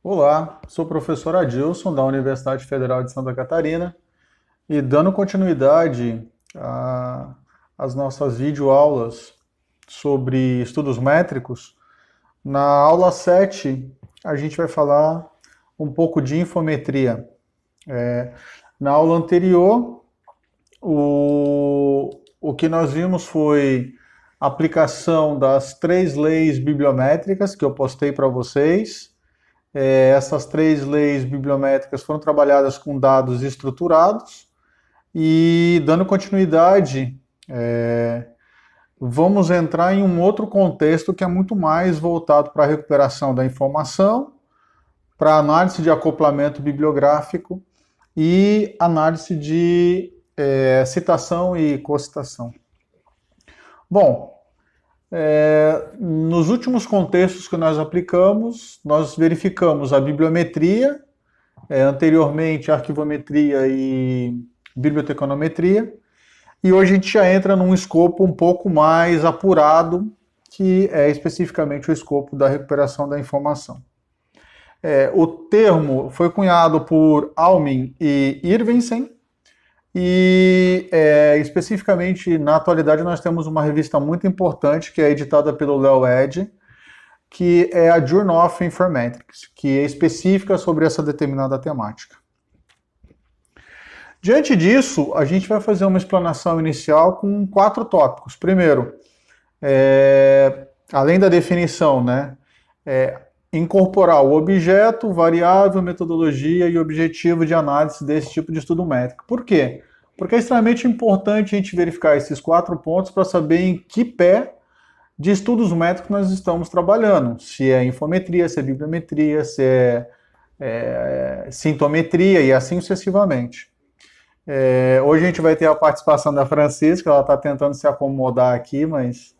Olá, sou o professor Adilson, da Universidade Federal de Santa Catarina, e dando continuidade às nossas videoaulas sobre estudos métricos, na aula 7 a gente vai falar um pouco de infometria. Na aula anterior, o que nós vimos foi a aplicação das 3 leis bibliométricas que eu postei para vocês. Essas 3 leis bibliométricas foram trabalhadas com dados estruturados e, dando continuidade, vamos entrar em um outro contexto que é muito mais voltado para a recuperação da informação, para análise de acoplamento bibliográfico e análise de citação e cocitação. Bom, nos últimos contextos que nós aplicamos, nós verificamos a bibliometria, anteriormente a arquivometria e biblioteconometria, e hoje a gente já entra num escopo um pouco mais apurado, que é especificamente o escopo da recuperação da informação. O termo foi cunhado por Almin e Irvingsen, e especificamente na atualidade nós temos uma revista muito importante que é editada pelo Léo Ed, que é a Journal of Informatics, que é específica sobre essa determinada temática. Diante disso, a gente vai fazer uma explanação inicial com 4 tópicos. Primeiro, além da definição, incorporar o objeto, variável, metodologia e objetivo de análise desse tipo de estudo métrico. Por quê? Porque é extremamente importante a gente verificar esses 4 pontos para saber em que pé de estudos métricos nós estamos trabalhando. Se é infometria, se é bibliometria, se é sintometria e assim sucessivamente. Hoje a gente vai ter a participação da Francisca, ela está tentando se acomodar aqui, mas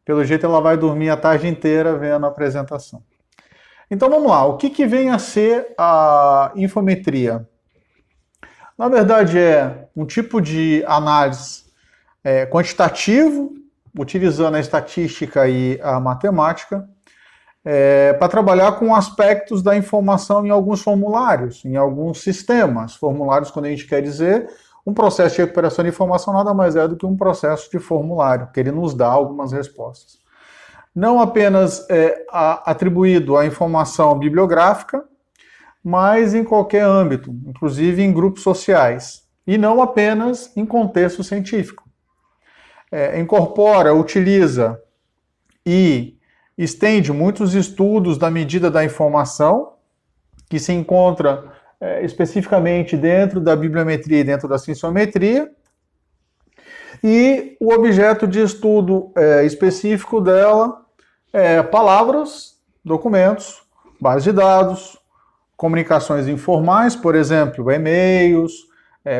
pelo jeito ela vai dormir a tarde inteira vendo a apresentação. Então vamos lá, o que vem a ser a infometria? Na verdade é um tipo de análise quantitativo, utilizando a estatística e a matemática, para trabalhar com aspectos da informação em alguns formulários, em alguns sistemas. Formulários, quando a gente quer dizer, um processo de recuperação de informação nada mais é do que um processo de formulário, que ele nos dá algumas respostas. Não apenas atribuído à informação bibliográfica, mas em qualquer âmbito, inclusive em grupos sociais, e não apenas em contexto científico. Incorpora, utiliza e estende muitos estudos da medida da informação, que se encontra especificamente dentro da bibliometria e dentro da sensometria, e o objeto de estudo específico dela palavras, documentos, bases de dados, comunicações informais, por exemplo, e-mails,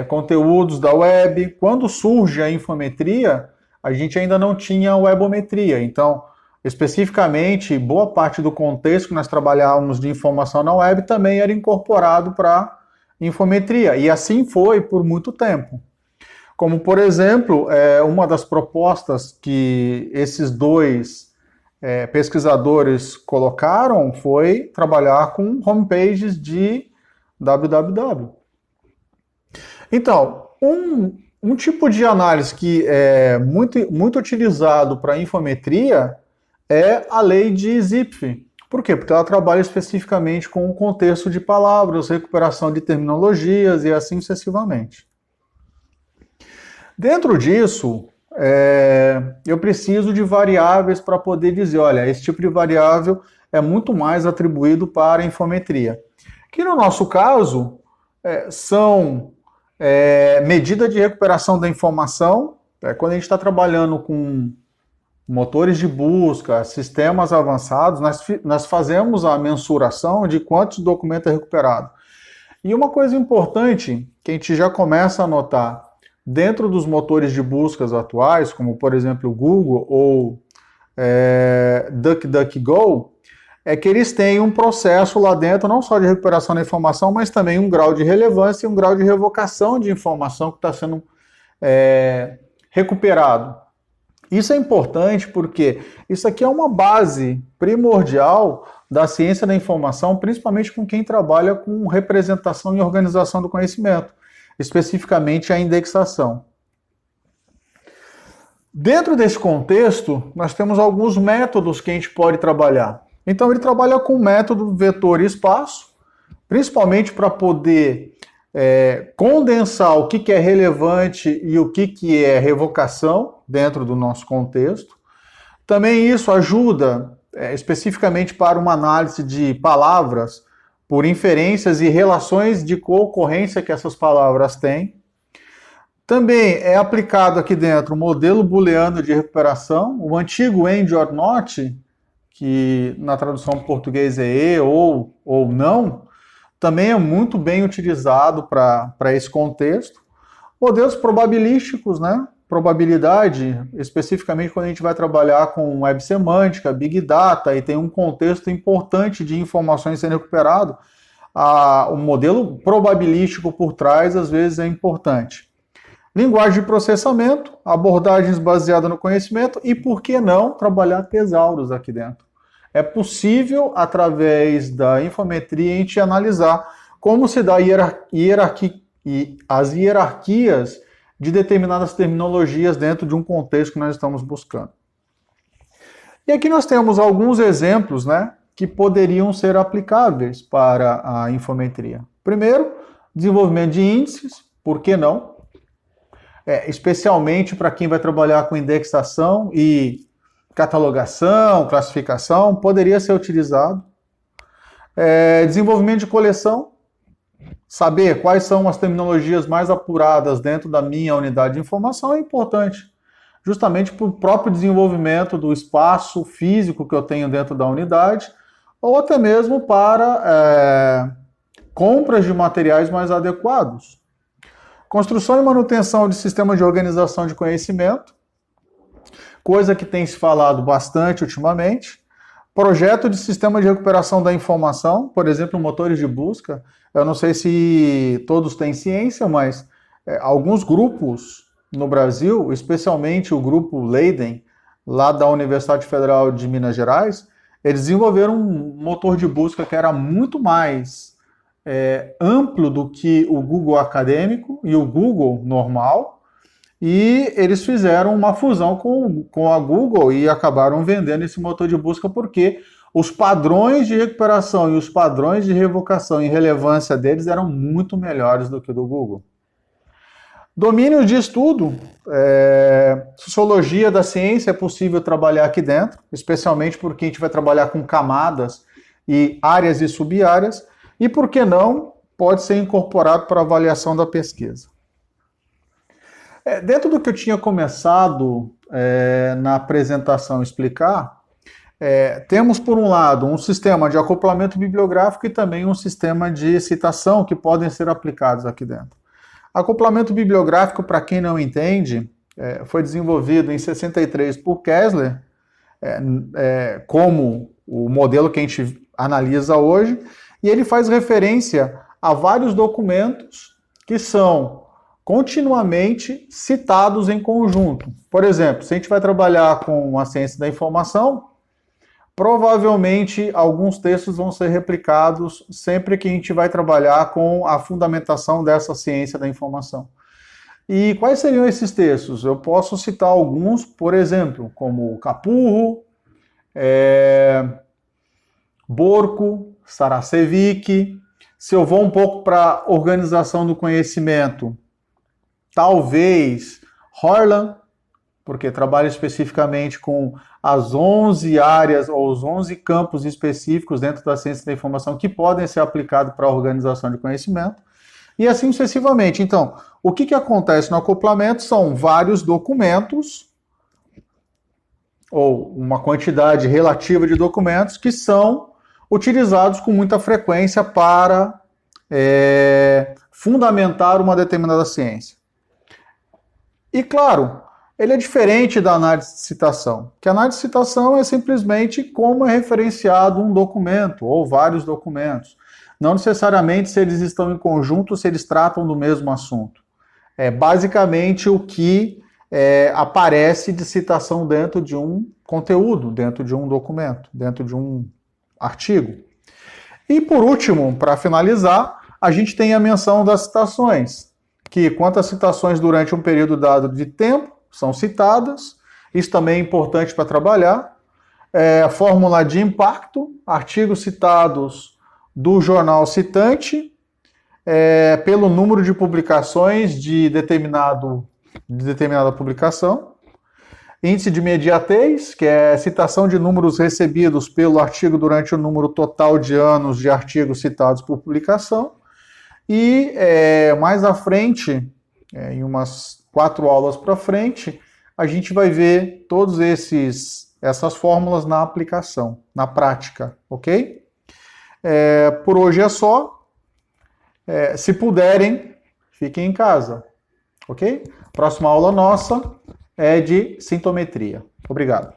conteúdos da web. Quando surge a infometria, a gente ainda não tinha webometria. Então, especificamente, boa parte do contexto que nós trabalhávamos de informação na web também era incorporado para infometria. E assim foi por muito tempo. Como, por exemplo, uma das propostas que esses dois pesquisadores colocaram foi trabalhar com homepages de www. Então, um tipo de análise que é muito utilizado para infometria é a lei de Zipf. Por quê? Porque ela trabalha especificamente com o contexto de palavras, recuperação de terminologias e assim sucessivamente. Dentro disso, eu preciso de variáveis para poder dizer, olha, esse tipo de variável é muito mais atribuído para a infometria. Que no nosso caso, são medida de recuperação da informação, quando a gente está trabalhando com motores de busca, sistemas avançados, nós fazemos a mensuração de quantos documentos é recuperado. E uma coisa importante, que a gente já começa a notar, dentro dos motores de buscas atuais, como por exemplo o Google ou DuckDuckGo, é que eles têm um processo lá dentro, não só de recuperação da informação, mas também um grau de relevância e um grau de revocação de informação que está sendo recuperado. Isso é importante porque isso aqui é uma base primordial da ciência da informação, principalmente com quem trabalha com representação e organização do conhecimento, especificamente a indexação. Dentro desse contexto, nós temos alguns métodos que a gente pode trabalhar. Então, ele trabalha com o método vetor e espaço, principalmente para poder condensar o que é relevante e o que é revocação dentro do nosso contexto. Também isso ajuda especificamente para uma análise de palavras por inferências e relações de concorrência que essas palavras têm. Também é aplicado aqui dentro o modelo booleano de recuperação, o antigo AND or not, que na tradução português é e ou não, também é muito bem utilizado para esse contexto. Modelos probabilísticos, né? Probabilidade, especificamente quando a gente vai trabalhar com web semântica, big data, e tem um contexto importante de informações sendo recuperado, o modelo probabilístico por trás às vezes é importante. Linguagem de processamento, abordagens baseadas no conhecimento e, por que não, trabalhar tesauros aqui dentro. É possível, através da infometria, a gente analisar como se dá as hierarquias de determinadas terminologias dentro de um contexto que nós estamos buscando. E aqui nós temos alguns exemplos, né, que poderiam ser aplicáveis para a infometria. Primeiro, desenvolvimento de índices, por que não? Especialmente para quem vai trabalhar com indexação e catalogação, classificação, poderia ser utilizado. Desenvolvimento de coleção, saber quais são as terminologias mais apuradas dentro da minha unidade de informação é importante, justamente para o próprio desenvolvimento do espaço físico que eu tenho dentro da unidade, ou até mesmo para compras de materiais mais adequados. Construção e manutenção de sistemas de organização de conhecimento, coisa que tem se falado bastante ultimamente. Projeto de sistema de recuperação da informação, por exemplo, motores de busca. Eu não sei se todos têm ciência, mas alguns grupos no Brasil, especialmente o grupo Leiden, lá da Universidade Federal de Minas Gerais, eles desenvolveram um motor de busca que era muito mais amplo do que o Google acadêmico e o Google normal, e eles fizeram uma fusão com a Google e acabaram vendendo esse motor de busca porque os padrões de recuperação e os padrões de revocação e relevância deles eram muito melhores do que o do Google. Domínio de estudo, sociologia da ciência é possível trabalhar aqui dentro, especialmente porque a gente vai trabalhar com camadas e áreas e sub-áreas, e por que não, pode ser incorporado para avaliação da pesquisa. Dentro do que eu tinha começado na apresentação a explicar, temos, por um lado, um sistema de acoplamento bibliográfico e também um sistema de citação que podem ser aplicados aqui dentro. Acoplamento bibliográfico, para quem não entende, foi desenvolvido em 63 por Kessler, como o modelo que a gente analisa hoje, e ele faz referência a vários documentos que são continuamente citados em conjunto. Por exemplo, se a gente vai trabalhar com a ciência da informação, provavelmente alguns textos vão ser replicados sempre que a gente vai trabalhar com a fundamentação dessa ciência da informação. E quais seriam esses textos? Eu posso citar alguns, por exemplo, como Capurro, Borco, Saracevic. Se eu vou um pouco para a organização do conhecimento, talvez Horland, porque trabalha especificamente com as 11 áreas ou os 11 campos específicos dentro da ciência da informação que podem ser aplicados para a organização de conhecimento, e assim sucessivamente. Então, o que acontece no acoplamento são vários documentos, ou uma quantidade relativa de documentos, que são utilizados com muita frequência para fundamentar uma determinada ciência. E, claro, ele é diferente da análise de citação, que a análise de citação é simplesmente como é referenciado um documento ou vários documentos. Não necessariamente se eles estão em conjunto, se eles tratam do mesmo assunto. É basicamente o que aparece de citação dentro de um conteúdo, dentro de um documento, dentro de um artigo. E por último, para finalizar, a gente tem a menção das citações, que quantas citações durante um período dado de tempo são citadas, isso também é importante para trabalhar. Fórmula de impacto, artigos citados do jornal citante, pelo número de publicações de determinada publicação. Índice de imediatez, que é citação de números recebidos pelo artigo durante o número total de anos de artigos citados por publicação. E mais à frente, em umas 4 aulas para frente, a gente vai ver todas essas fórmulas na aplicação, na prática, ok? Por hoje é só. Se puderem, fiquem em casa, ok? Próxima aula nossa é de sintometria. Obrigado.